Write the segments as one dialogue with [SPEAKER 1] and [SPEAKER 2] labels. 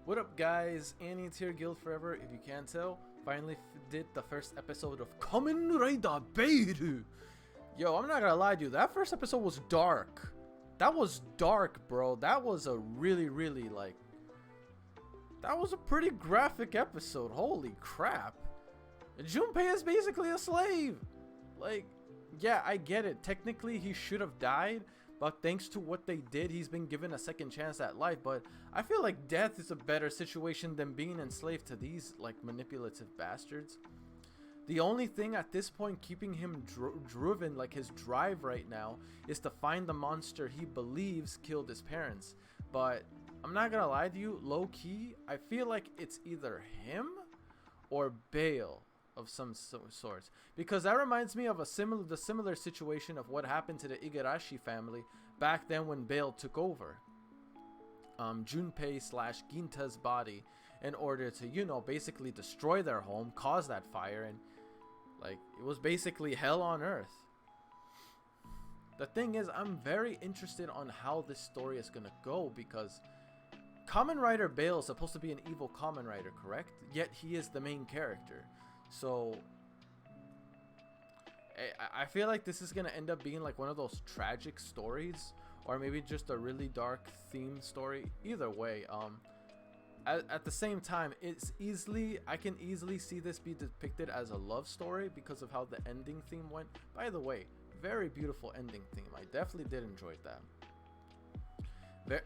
[SPEAKER 1] What up, guys? Annie's here, Guild Forever. If you can't tell, finally did the first episode of Kamen Rider Vail. Yo, I'm not gonna lie to you, that first episode was dark. That was dark, bro. That was a really that was a pretty graphic episode. Holy crap. Junpei is basically a slave. Like, yeah, I get it. Technically, he should have died, but thanks to what they did, he's been given a second chance at life. But I feel like death is a better situation than being enslaved to these, like, manipulative bastards. The only thing at this point keeping him driven, like his drive right now, is to find the monster he believes killed his parents. But I'm not gonna lie to you, low-key, I feel like it's either him or Vail of some sorts, because that reminds me of the similar situation of what happened to the Igarashi family back then when Vail took over Junpei / Ginta's body in order to, you know, basically destroy their home, cause that fire, and like it was basically hell on earth. The thing is, I'm very interested on how this story is gonna go, because Kamen Rider Vail is supposed to be an evil Kamen Rider, correct? Yet he is the main character. So I feel like this is gonna end up being like one of those tragic stories, or maybe just a really dark themed story. Either way, at the same time, I can easily see this be depicted as a love story because of how the ending theme went. By the way, very beautiful ending theme. I definitely did enjoy that.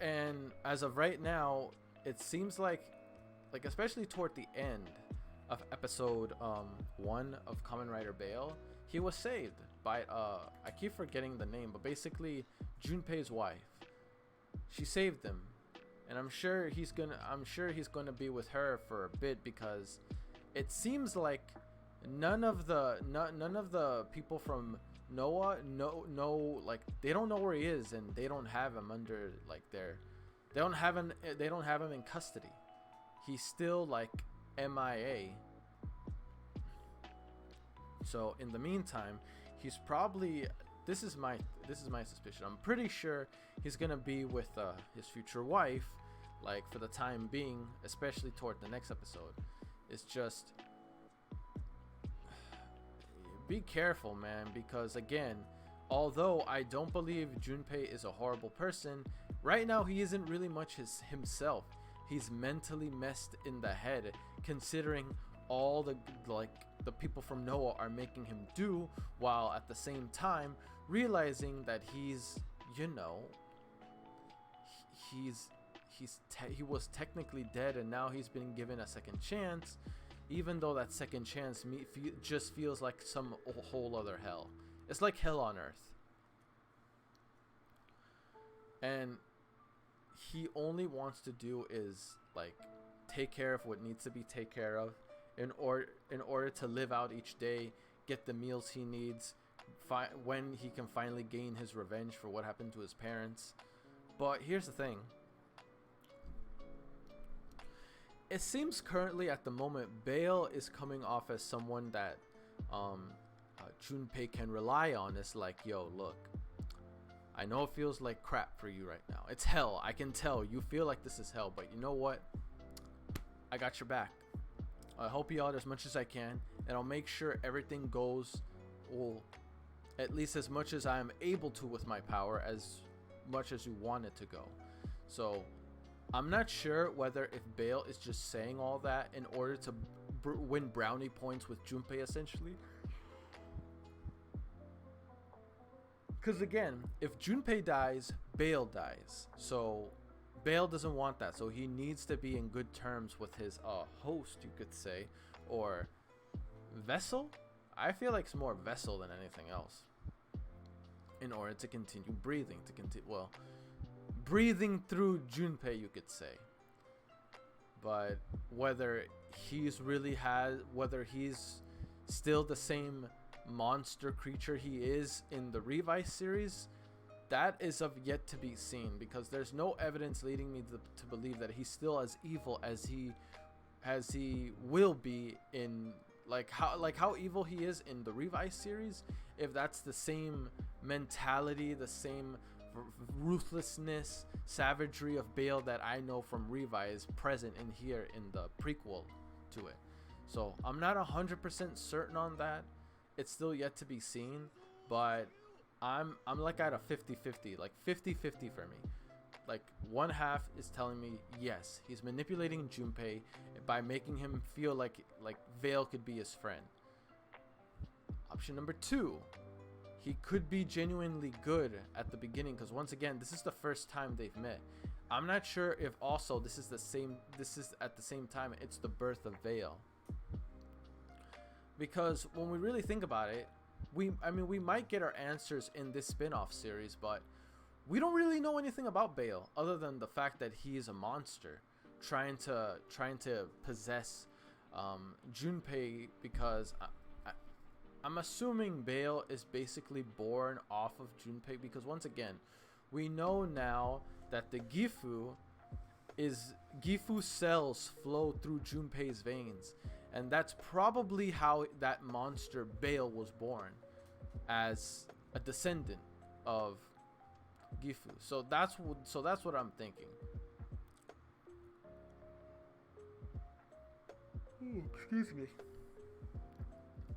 [SPEAKER 1] And as of right now, it seems like especially toward the end of episode 1 of Kamen Rider Vail, he was saved by I keep forgetting the name, but basically Junpei's wife. She saved him, and I'm sure he's gonna be with her for a bit, because it seems like none of the people from Noah know like they don't know where he is, and they don't have him under like they don't have him in custody. He's still like MIA. So in the meantime, he's probably, this is my suspicion, I'm pretty sure he's gonna be with his future wife, like for the time being, especially toward the next episode. It's just be careful, man, because again, although I don't believe Junpei is a horrible person, right now he isn't really much himself. He's mentally messed in the head, considering all the people from Noah are making him do, while at the same time realizing that he's, you know, he was technically dead, and now he's been given a second chance, even though that second chance just feels like some whole other hell. It's like hell on earth. And he only wants to do is like take care of what needs to be taken care of in order to live out each day, get the meals he needs, when he can finally gain his revenge for what happened to his parents. But here's the thing. It seems currently at the moment Vail is coming off as someone that Junpei can rely on. It's like, yo, look, I know it feels like crap for you right now. It's hell. I can tell you feel like this is hell, but you know what? I got your back. I'll help you out as much as I can, and I'll make sure everything goes, well, at least as much as I am able to with my power, as much as you want it to go. So I'm not sure whether if Vail is just saying all that in order to win brownie points with Junpei, essentially. Because again, if Junpei dies, Vail dies. So Vail doesn't want that. So he needs to be in good terms with his host, you could say, or vessel. I feel like it's more vessel than anything else, in order to continue breathing, breathing through Junpei, you could say. But whether he's still the same monster creature he is in the Revice series, that is of yet to be seen, because there's no evidence leading me to believe that he's still as evil as he will be in how evil he is in the Revice series. If that's the same mentality, the same ruthlessness, savagery of Vail that I know from Revice present in here in the prequel to it. So I'm not 100% certain on that. It's still yet to be seen, but I'm like at a 50-50, like 50-50 for me. Like one half is telling me yes, he's manipulating Junpei by making him feel like Vail could be his friend. Option number 2, he could be genuinely good at the beginning, because once again, this is the first time they've met. I'm not sure if also this is at the same time it's the birth of Vail. Because when we really think about it, we might get our answers in this spin-off series, but we don't really know anything about Vail other than the fact that he is a monster trying to possess Junpei, because I'm assuming Vail is basically born off of Junpei, because once again, we know now that the Gifu cells flow through Junpei's veins, and that's probably how that monster Vail was born, as a descendant of Gifu. So that's what I'm thinking. Excuse me.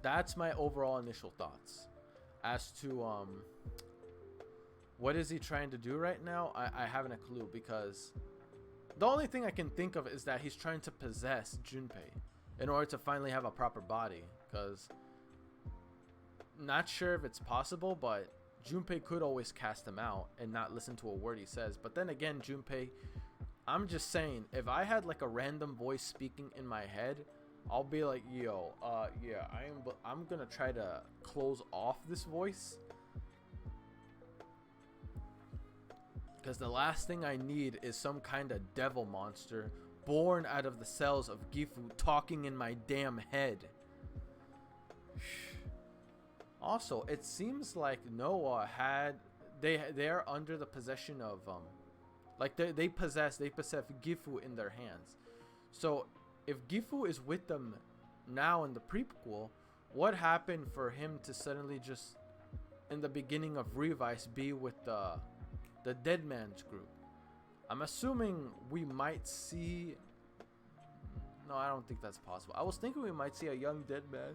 [SPEAKER 1] That's my overall initial thoughts as to what is he trying to do right now. I haven't a clue, because the only thing I can think of is that he's trying to possess Junpei in order to finally have a proper body, because not sure if it's possible, but Junpei could always cast him out and not listen to a word he says. But then again, Junpei, I'm just saying, if I had like a random voice speaking in my head, I'll be like, yo, yeah, I'm gonna try to close off this voice, because the last thing I need is some kind of devil monster born out of the cells of Gifu talking in my damn head. Also, it seems like Noah they're under the possession of like they possess Gifu in their hands. So if Gifu is with them now in the prequel, what happened for him to suddenly just in the beginning of Revice be with the Dead Man's group? I'm assuming we might see... No, I don't think that's possible. I was thinking we might see a young Dead Man,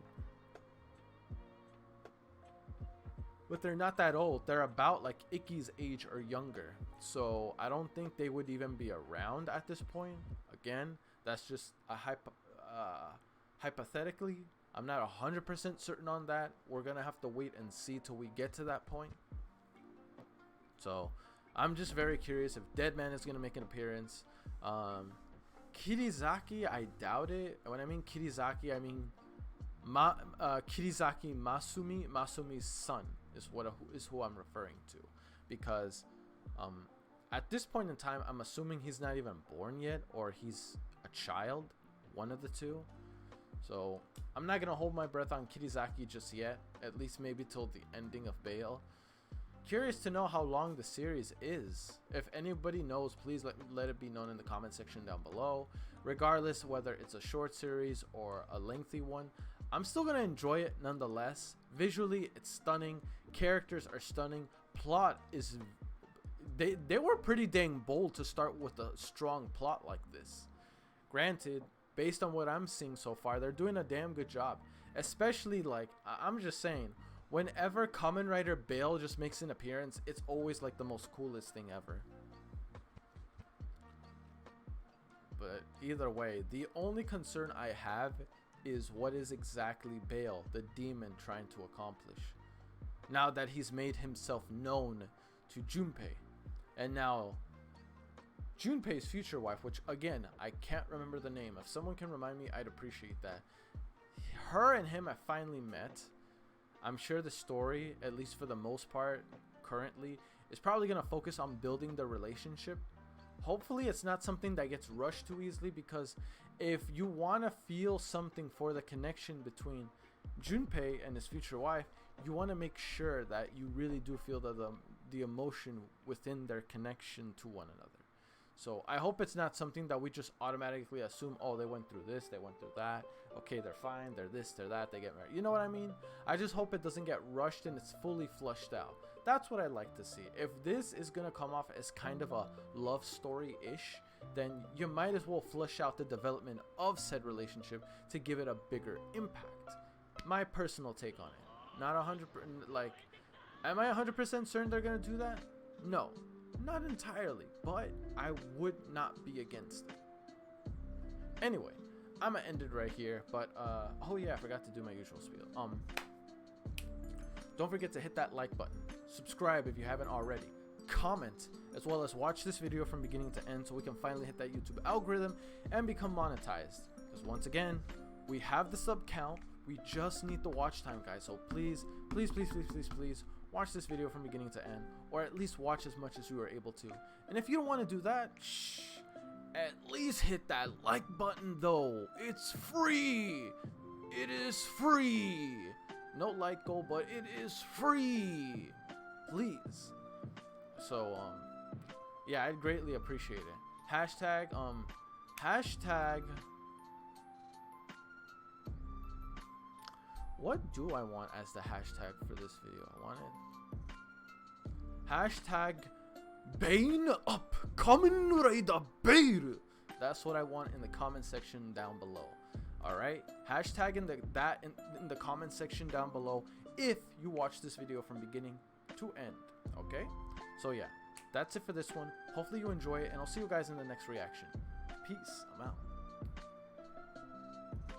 [SPEAKER 1] but they're not that old. They're about like Ikki's age or younger, so I don't think they would even be around at this point. Again, that's just a hypothetically. I'm not 100% certain on that. We're gonna have to wait and see till we get to that point. So I'm just very curious if Deadman is gonna make an appearance. Kirizaki, I doubt it. When I mean Kirizaki, I mean Kirizaki Masumi's son is who I'm referring to, because at this point in time, I'm assuming he's not even born yet, or he's a child, one of the two. So I'm not gonna hold my breath on Kirizaki just yet, at least maybe till the ending of Vail. Curious to know how long the series is. If anybody knows, please let it be known in the comment section down below. Regardless whether it's a short series or a lengthy one, I'm still gonna enjoy it nonetheless. Visually, it's stunning. Characters are stunning. Plot is... They were pretty dang bold to start with a strong plot like this. Granted, based on what I'm seeing so far, they're doing a damn good job. Especially, like, I'm just saying, whenever Kamen Rider Vail just makes an appearance, it's always like the most coolest thing ever. But either way, the only concern I have is what is exactly Vail, the demon, trying to accomplish. Now that he's made himself known to Junpei. And now, Junpei's future wife, which again, I can't remember the name. If someone can remind me, I'd appreciate that. Her and him have finally met. I'm sure the story, at least for the most part, currently, is probably going to focus on building the relationship. Hopefully, it's not something that gets rushed too easily, because if you want to feel something for the connection between Junpei and his future wife, you want to make sure that you really do feel the emotion within their connection to one another. So I hope it's not something that we just automatically assume, oh, they went through this, they went through that, okay, they're fine, they're this, they're that, they get married. You know what I mean? I just hope it doesn't get rushed and it's fully flushed out. That's what I'd like to see. If this is gonna come off as kind of a love story-ish, then you might as well flesh out the development of said relationship to give it a bigger impact. My personal take on it. Not 100%, like, am I 100% certain they're gonna do that? No, not entirely, but I would not be against it. Anyway, I'm gonna end it right here, but oh yeah, I forgot to do my usual spiel. Don't forget to hit that like button, subscribe if you haven't already, comment, as well as watch this video from beginning to end so we can finally hit that YouTube algorithm and become monetized. Because once again, we have the sub count, we just need the watch time, guys. So please, please, please, please, please, please watch this video from beginning to end, or at least watch as much as you are able to. And if you don't want to do that, at least hit that like button though. It's free. It is free. No like goal, but it is free. Please. So yeah, I'd greatly appreciate it. Hashtag what do I want as the hashtag for this video? I want it hashtag Bane up Kamen Rider Vail. That's what I want in the comment section down below. Alright, hashtag in the comment section down below if you watch this video from beginning to end. Okay, so yeah, that's it for this one. Hopefully you enjoy it, and I'll see you guys in the next reaction. Peace. I'm out.